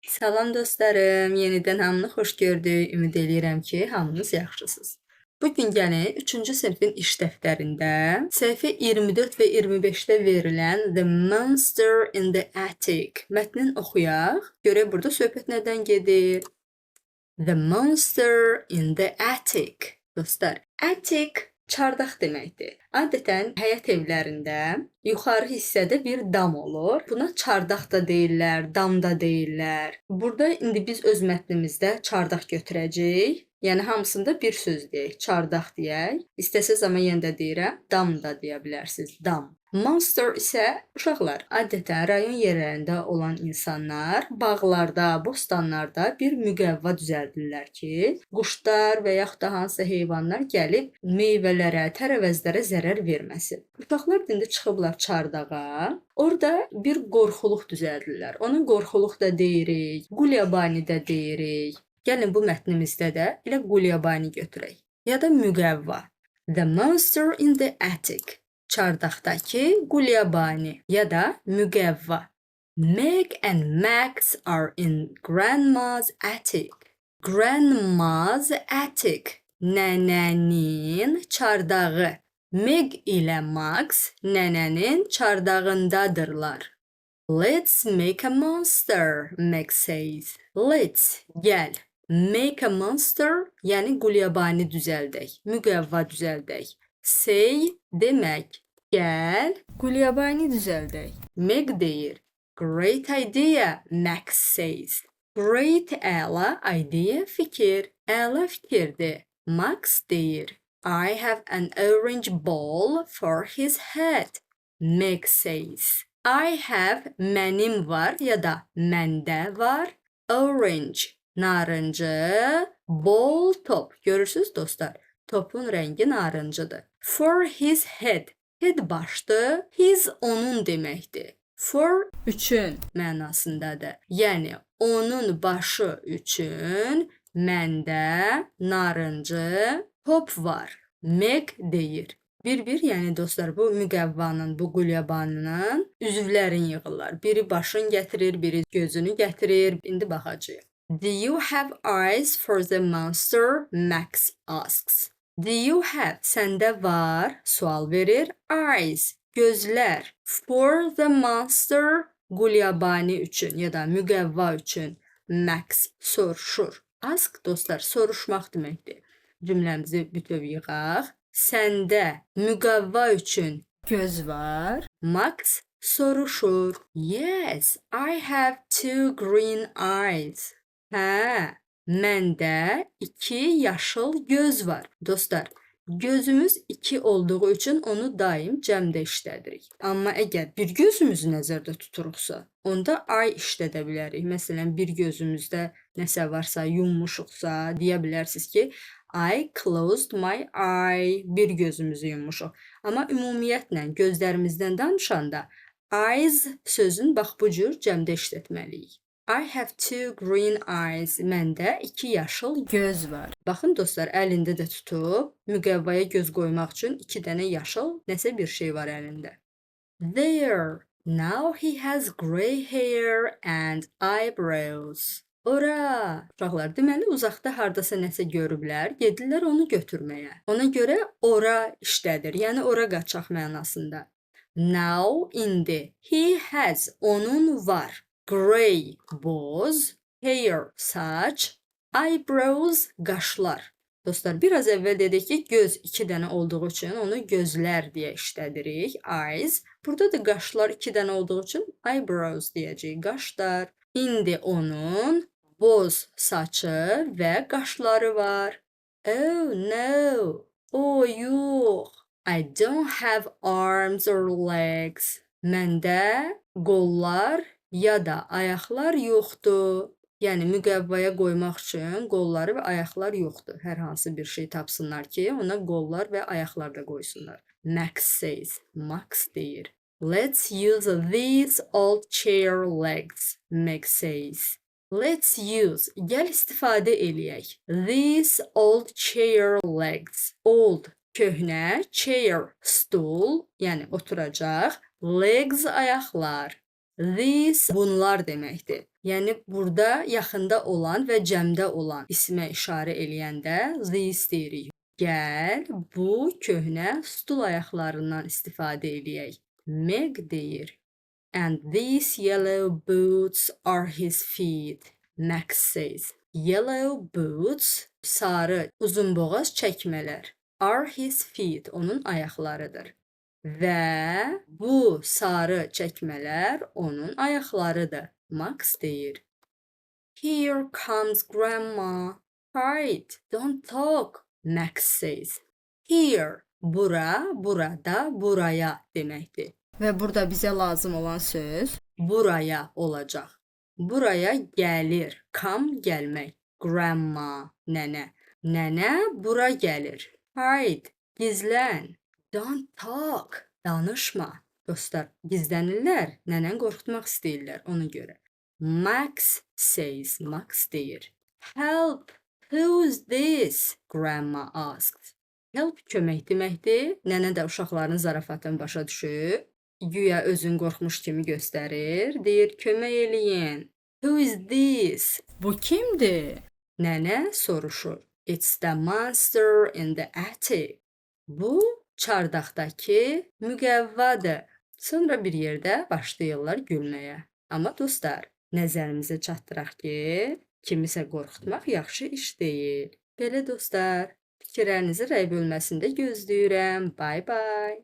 Salam dostlarım, yenidən hamını xoş gördük. Ümid eləyirəm ki, hamınız yaxşısınız. Bu gün gəlin 3-cü sinifin iş dəftərində səhifə 24 və 25-də verilən The Monster in the Attic mətnini oxuyaq. Görək burada söhbət nədən gedir? The Monster in the Attic. Dostlar, attic çardaq deməkdir. Adətən həyət evlərində yuxarı hissədə bir dam olur. Buna çardaq da deyirlər, dam da deyirlər. Burada indi biz öz mətnimizdə çardaq götürəcəyik. Yəni hamısında bir söz deyək, çardaq deyək. İstəsəz amma yenə də deyirəm, dam da deyə bilərsiniz, dam. Monster isə uşaqlar, adətən rayon yerlərində olan insanlar bağlarda, bostanlarda bir müqəvva düzəldirlər ki, quşlar və yaxud da hansısa heyvanlar gəlib meyvələrə, tərəvəzlərə zərər verməsin. Uşaqlar indi çıxıblar çardağa, orada bir qorxuluq düzəldirlər. Ona qorxuluq da deyirik, qulyabani də deyirik. Gəlin bu mətnimizdə də elə qulyabani götürək. Ya da müqəvva. The Monster in the Attic. Çardaqdakı qulyabani ya da müqəvva. Meg and Max are in Grandma's attic. Grandma's attic. Nənənin çardağı. Meg ilə Max nənənin çardağındadırlar. Let's make a monster, Meg says. Let's, gəl. Make a monster, yəni qulyabani düzəldək, müqəvva düzəldək. Say, demək. Gəl, qulyabani düzəldək. Meg deyir. Great idea, Max says. Great, əla, idea, fikir. Əla fikirdir. Max deyir. I have an orange ball for his head. Meg says. I have, mənim var ya da məndə var. Orange, narıncı. Ball, top. Görürsünüz dostlar? Topun rəngi narıncıdır. For his head. Head başdır. His onun deməkdir. For üçün mənasındadır. Yəni onun başı üçün məndə narıncı top var. Meg deyir. Bir-bir, yəni dostlar, bu müqəvvanın, bu qulyabanının üzvlərini yığırlar. Biri başını gətirir, biri gözünü gətirir. İndi baxacağıq. Do you have eyes for the monster? Max asks. Do you have, səndə var, sual verir, eyes, gözlər. For the monster, qulyabani üçün ya da müqəvva üçün. Max soruşur. Ask, dostlar, soruşmaq deməkdir. Cümləmizi bütöv yığaq. Səndə müqəvva üçün göz var. Max soruşur. Yes, I have two green eyes. Hə, məndə 2 yaşıl göz var. Dostlar, gözümüz 2 olduğu üçün onu daim cəmdə işlədirik. Amma əgər bir gözümüzü nəzərdə tuturuqsa, onda ay işlədə bilərik. Məsələn, bir gözümüzdə nəsə varsa, yummuşuqsa, deyə bilərsiniz ki, I closed my eye. Bir gözümüzü yummuşuq. Amma ümumiyyətlə gözlərimizdən danışanda eyes sözün bax bu cür cəmdə işlətməliyik. I have two green eyes. Məndə 2 yaşıl göz var. Baxın dostlar, əlində də tutub müqəvvaya göz qoymaq üçün 2 dənə yaşıl nəsə bir şey var əlində. There. Now he has gray hair and eyebrows. Ora! Uşaqlar, deməli uzaqda hardasa nəsə görüblər, gedirlər onu götürməyə. Ona görə ora işlədir, yəni ora qaçaq mənasında. Now, indi. He has, onun var. Gray, boz. Hair, saç. Eyebrows, qaşlar. Dostlar, biraz əvvəl dedik ki, göz 2 dənə olduğu üçün onu gözlər deyə işlədirik. Eyes. Burada da qaşlar 2 dənə olduğu üçün eyebrows deyəcəyik, qaşlar. İndi onun boz saçı və qaşları var. Oh no. Yox. I don't have arms or legs. Məndə qollar ya da ayaqlar yoxdur. Yəni müqəvvaya qoymaq üçün qolları və ayaqlar yoxdur. Hər hansı bir şey tapsınlar ki, ona qollar və ayaqlar da qoysunlar. Max says. Max deyir. Let's use these old chair legs. Meg says. Let's use. Gəl istifadə eləyək. These old chair legs. Old, köhnə, chair, stool, yəni oturacaq. Legs, ayaqlar. These bunlar deməkdir. Yəni burada yaxında olan və cəmdə olan ismə işarə eləyəndə these deyirik. Gəl bu köhnə stul ayaqlarından istifadə eləyək. Meg deyir. And these yellow boots are his feet. Max says. Yellow boots, sarı uzunboğaz çəkmələr. Are his feet, onun ayaqlarıdır. Və bu sarı çəkmələr onun ayaqlarıdır. Max deyir. Here comes grandma. Hide, don't talk. Max says. Here, bura, burada, buraya deməkdir. Və burada bizə lazım olan söz buraya olacaq. Buraya gəlir. Come gəlmək. Grandma, nənə. Nənə bura gəlir. Hide, gizlən. Don't talk, danışma. Dostlar, gizlənirlər. Nənəni qorxutmaq istəyirlər ona görə. Max says, Max deyir. Help, who's this? Grandma asked. Help kömək deməkdir. Nənə də uşaqların zarafatını başa düşüb. Güya özün qorxmuş kimi göstərir. Deyir, kömək eləyin. Who is this? Bu kimdir? Nənə soruşur. It's the monster in the attic. Bu çardaqdakı müqəvvadır. Sonra bir yerdə başlayırlar gülməyə. Amma dostlar, nəzərimizə çatdıraq ki, kimisə qorxutmaq yaxşı iş deyil. Belə dostlar, fikirlərinizi rəy bölməsində gözləyirəm. Bye bye.